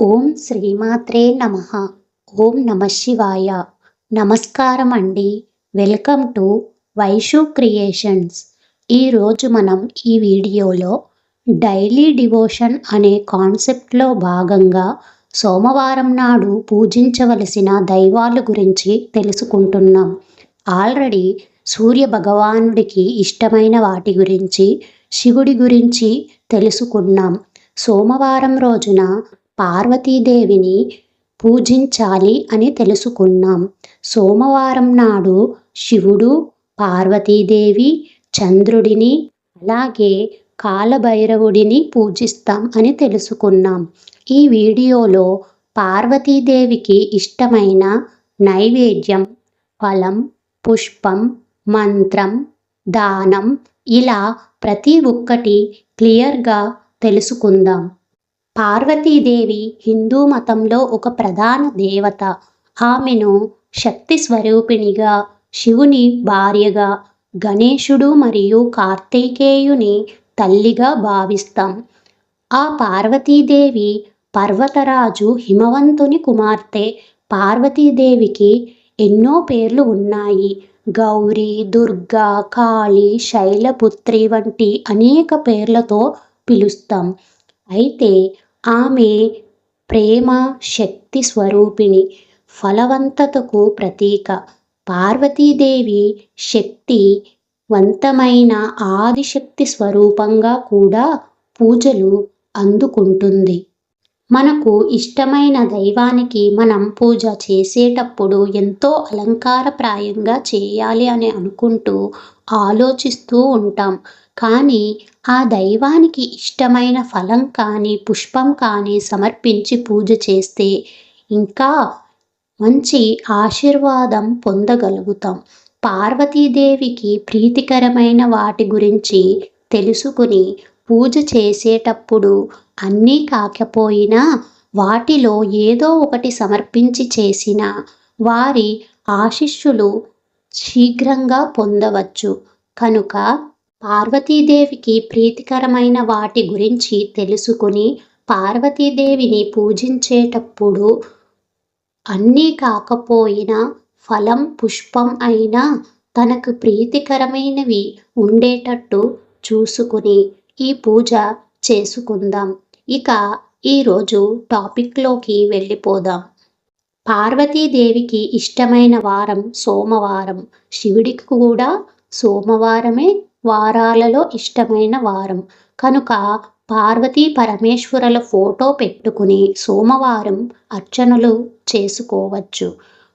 ఓం శ్రీమాత్రే నమః. ఓం నమ శివాయ. నమస్కారం అండి. Welcome to Vaishu creations. ఈరోజు మనం ఈ వీడియోలో డైలీ డివోషన్ అనే కాన్సెప్ట్లో భాగంగా సోమవారం నాడు పూజించవలసిన దైవాల గురించి తెలుసుకుంటున్నాం. ఆల్రెడీ సూర్య భగవానుడికి ఇష్టమైన వాటి గురించి, శివుడి గురించి తెలుసుకున్నాం. సోమవారం రోజున పార్వతీదేవిని పూజించాలి అని తెలుసుకున్నాం. సోమవారం నాడు శివుడు, పార్వతీదేవి, చంద్రుడిని అలాగే కాలభైరవుడిని పూజిస్తాం అని తెలుసుకున్నాం. ఈ వీడియోలో పార్వతీదేవికి ఇష్టమైన నైవేద్యం, ఫలం, పుష్పం, మంత్రం, దానం ఇలా ప్రతి ఒక్కటి క్లియర్గా తెలుసుకుందాం. పార్వతీదేవి హిందూ మతంలో ఒక ప్రధాన దేవత. ఆమెను శక్తి స్వరూపిణిగా, శివుని భార్యగా, గణేశుడు మరియు కార్తికేయుని తల్లిగా భావిస్తాం. ఆ పార్వతీదేవి పర్వతరాజు హిమవంతుని కుమార్తె. పార్వతీదేవికి ఎన్నో పేర్లు ఉన్నాయి. గౌరీ, దుర్గా, కాళీ, శైలపుత్రి వంటి అనేక పేర్లతో పిలుస్తాం. అయితే ఆమె ప్రేమ, శక్తి స్వరూపిణి, ఫలవంతతకు ప్రతీక. పార్వతీదేవి శక్తివంతమైన ఆదిశక్తి స్వరూపంగా కూడా పూజలు అందుకుంటుంది. మనకు ఇష్టమైన దైవానికి మనం పూజ చేసేటప్పుడు ఎంతో అలంకారప్రాయంగా చేయాలి అని అనుకుంటూ ఆలోచిస్తూ ఉంటాం. కానీ ఆ దైవానికి ఇష్టమైన ఫలం కానీ, పుష్పం కానీ సమర్పించి పూజ చేస్తే ఇంకా మంచి ఆశీర్వాదం పొందగలుగుతాం. పార్వతీదేవికి ప్రీతికరమైన వాటి గురించి తెలుసుకుని పూజ చేసేటప్పుడు అన్నీ కాకపోయినా వాటిలో ఏదో ఒకటి సమర్పించి చేసిన వారి ఆశీస్సులు శీఘ్రంగా పొందవచ్చు. కనుక పార్వతీదేవికి ప్రీతికరమైన వాటి గురించి తెలుసుకుని పార్వతీదేవిని పూజించేటప్పుడు అన్నీ కాకపోయినా ఫలం, పుష్పం అయినా తనకు ప్రీతికరమైనవి ఉండేటట్టు చూసుకుని ఈ పూజ చేసుకుందాం. ఇక ఈరోజు టాపిక్లోకి వెళ్ళిపోదాం. పార్వతీదేవికి ఇష్టమైన వారం సోమవారం. శివుడికి కూడా సోమవారమే వారాలలో ఇష్టమైన వారం. కనుక పార్వతీ పరమేశ్వరుల ఫోటో పెట్టుకుని సోమవారం అర్చనలు చేసుకోవచ్చు.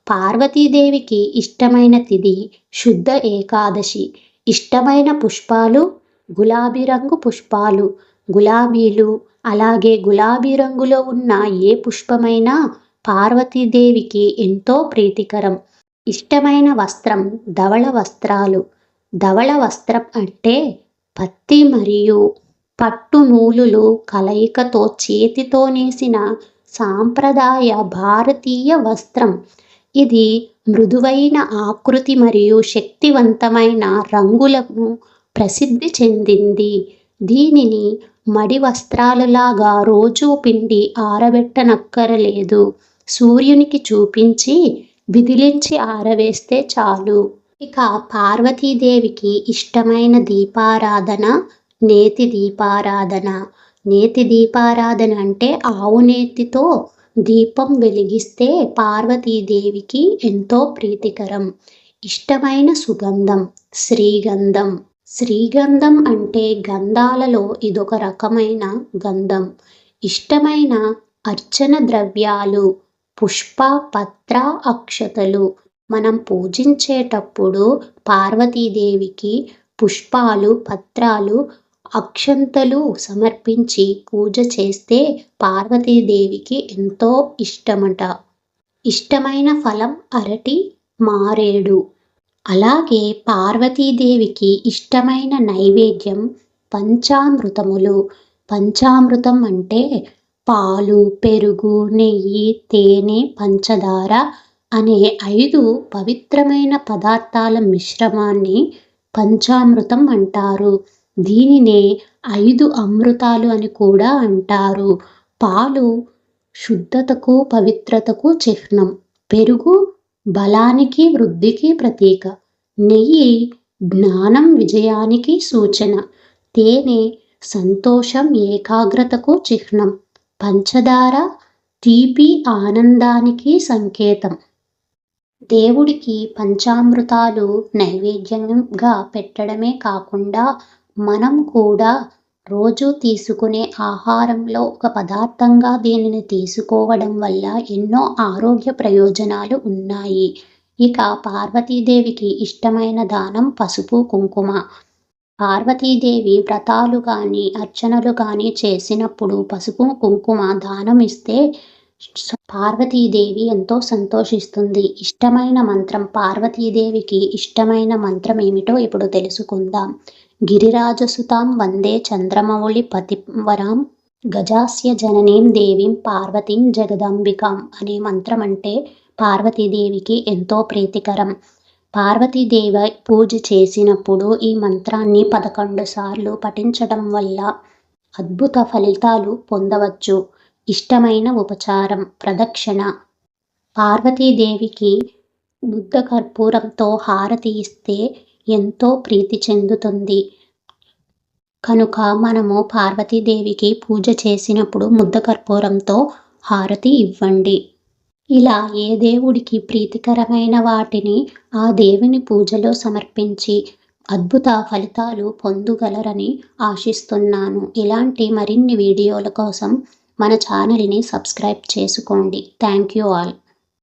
పార్వతీదేవికి ఇష్టమైన తిథి శుద్ధ ఏకాదశి. ఇష్టమైన పుష్పాలు గులాబీ రంగు పుష్పాలు, గులాబీలు. అలాగే గులాబీ రంగులో ఉన్న ఏ పుష్పమైనా పార్వతీదేవికి ఎంతో ప్రీతికరం. ఇష్టమైన వస్త్రం ధవళ వస్త్రాలు. ధవళ వస్త్రం అంటే పత్తి మరియు పట్టు నూలులు కలయికతో చేతితో నేసిన సాంప్రదాయ భారతీయ వస్త్రం. ఇది మృదువైన ఆకృతి మరియు శక్తివంతమైన రంగులకు ప్రసిద్ధి చెందింది. దీనిని మడి వస్త్రాలలాగా రోజూ పిండి ఆరబెట్టనక్కరలేదు. సూర్యునికి చూపించి విదిలించి ఆరవేస్తే చాలు. ఇక పార్వతీదేవికి ఇష్టమైన దీపారాధన నేతి దీపారాధన. నేతి దీపారాధన అంటే ఆవు నేతితో దీపం వెలిగిస్తే పార్వతీదేవికి ఎంతో ప్రీతికరం. ఇష్టమైన సుగంధం శ్రీగంధం. శ్రీగంధం అంటే గంధాలలో ఇదొక రకమైన గంధం. ఇష్టమైన అర్చన ద్రవ్యాలు పుష్ప, పత్ర, అక్షతలు. మనం పూజించేటప్పుడు పార్వతీదేవికి పుష్పాలు, పత్రాలు, అక్షంతలు సమర్పించి పూజ చేస్తే పార్వతీదేవికి ఎంతో ఇష్టమట. ఇష్టమైన ఫలం అరటి, మారేడు. అలాగే పార్వతీదేవికి ఇష్టమైన నైవేద్యం పంచామృతములు. పంచామృతం అంటే పాలు, పెరుగు, నెయ్యి, తేనె, పంచదార అనే 5 పవిత్రమైన పదార్థాల మిశ్రమాన్ని పంచామృతం అంటారు. దీనినే 5 అమృతాలు అని కూడా అంటారు. పాలు శుద్ధతకు పవిత్రతకు చిహ్నం. పెరుగు బలానికి వృద్ధికి ప్రతీక. నెయ్యి జ్ఞానం విజయానికి సూచన. తేనె సంతోషం ఏకాగ్రతకు చిహ్నం. పంచదార తీపి ఆనందానికి సంకేతం. దేవుడికి పంచామృతాలు నైవేద్యంగా పెట్టడమే కాకుండా మనం కూడా రోజు తీసుకునే ఆహారంలో ఒక పదార్థంగా దీనిని తీసుకోవడం వల్ల ఎన్నో ఆరోగ్య ప్రయోజనాలు ఉన్నాయి. ఇక పార్వతీదేవికి ఇష్టమైన దానం పసుపు కుంకుమ. పార్వతీదేవి వ్రతాలు కానీ అర్చనలు కానీ చేసినప్పుడు పసుపు కుంకుమ దానం ఇస్తే పార్వతీదేవి ఎంతో సంతోషిస్తుంది. ఇష్టమైన మంత్రం. పార్వతీదేవికి ఇష్టమైన మంత్రం ఏమిటో ఇప్పుడు తెలుసుకుందాం. గిరిరాజసుతాం వందే చంద్రమౌళి పతివరాం గజాస్య జననీం దేవీం పార్వతీం జగదంబికాం అనే మంత్రం అంటే పార్వతీదేవికి ఎంతో ప్రీతికరం. పార్వతీదేవి పూజ చేసినప్పుడు ఈ మంత్రాన్ని 11 సార్లు పఠించడం వల్ల అద్భుత ఫలితాలు పొందవచ్చు. ఇష్టమైన ఉపచారం ప్రదక్షిణ. పార్వతీదేవికి ముద్ద కర్పూరంతో హారతి ఇస్తే ఎంతో ప్రీతి చెందుతుంది. కనుక మనము పార్వతీదేవికి పూజ చేసినప్పుడు ముద్ద కర్పూరంతో హారతి ఇవ్వండి. ఇలా ఏ దేవుడికి ప్రీతికరమైన వాటిని ఆ దేవుని పూజలో సమర్పించి అద్భుత ఫలితాలు పొందగలరని ఆశిస్తున్నాను. ఇలాంటి మరిన్ని వీడియోల కోసం మన ఛానల్ని సబ్స్క్రైబ్ చేసుకోండి. Thank you all.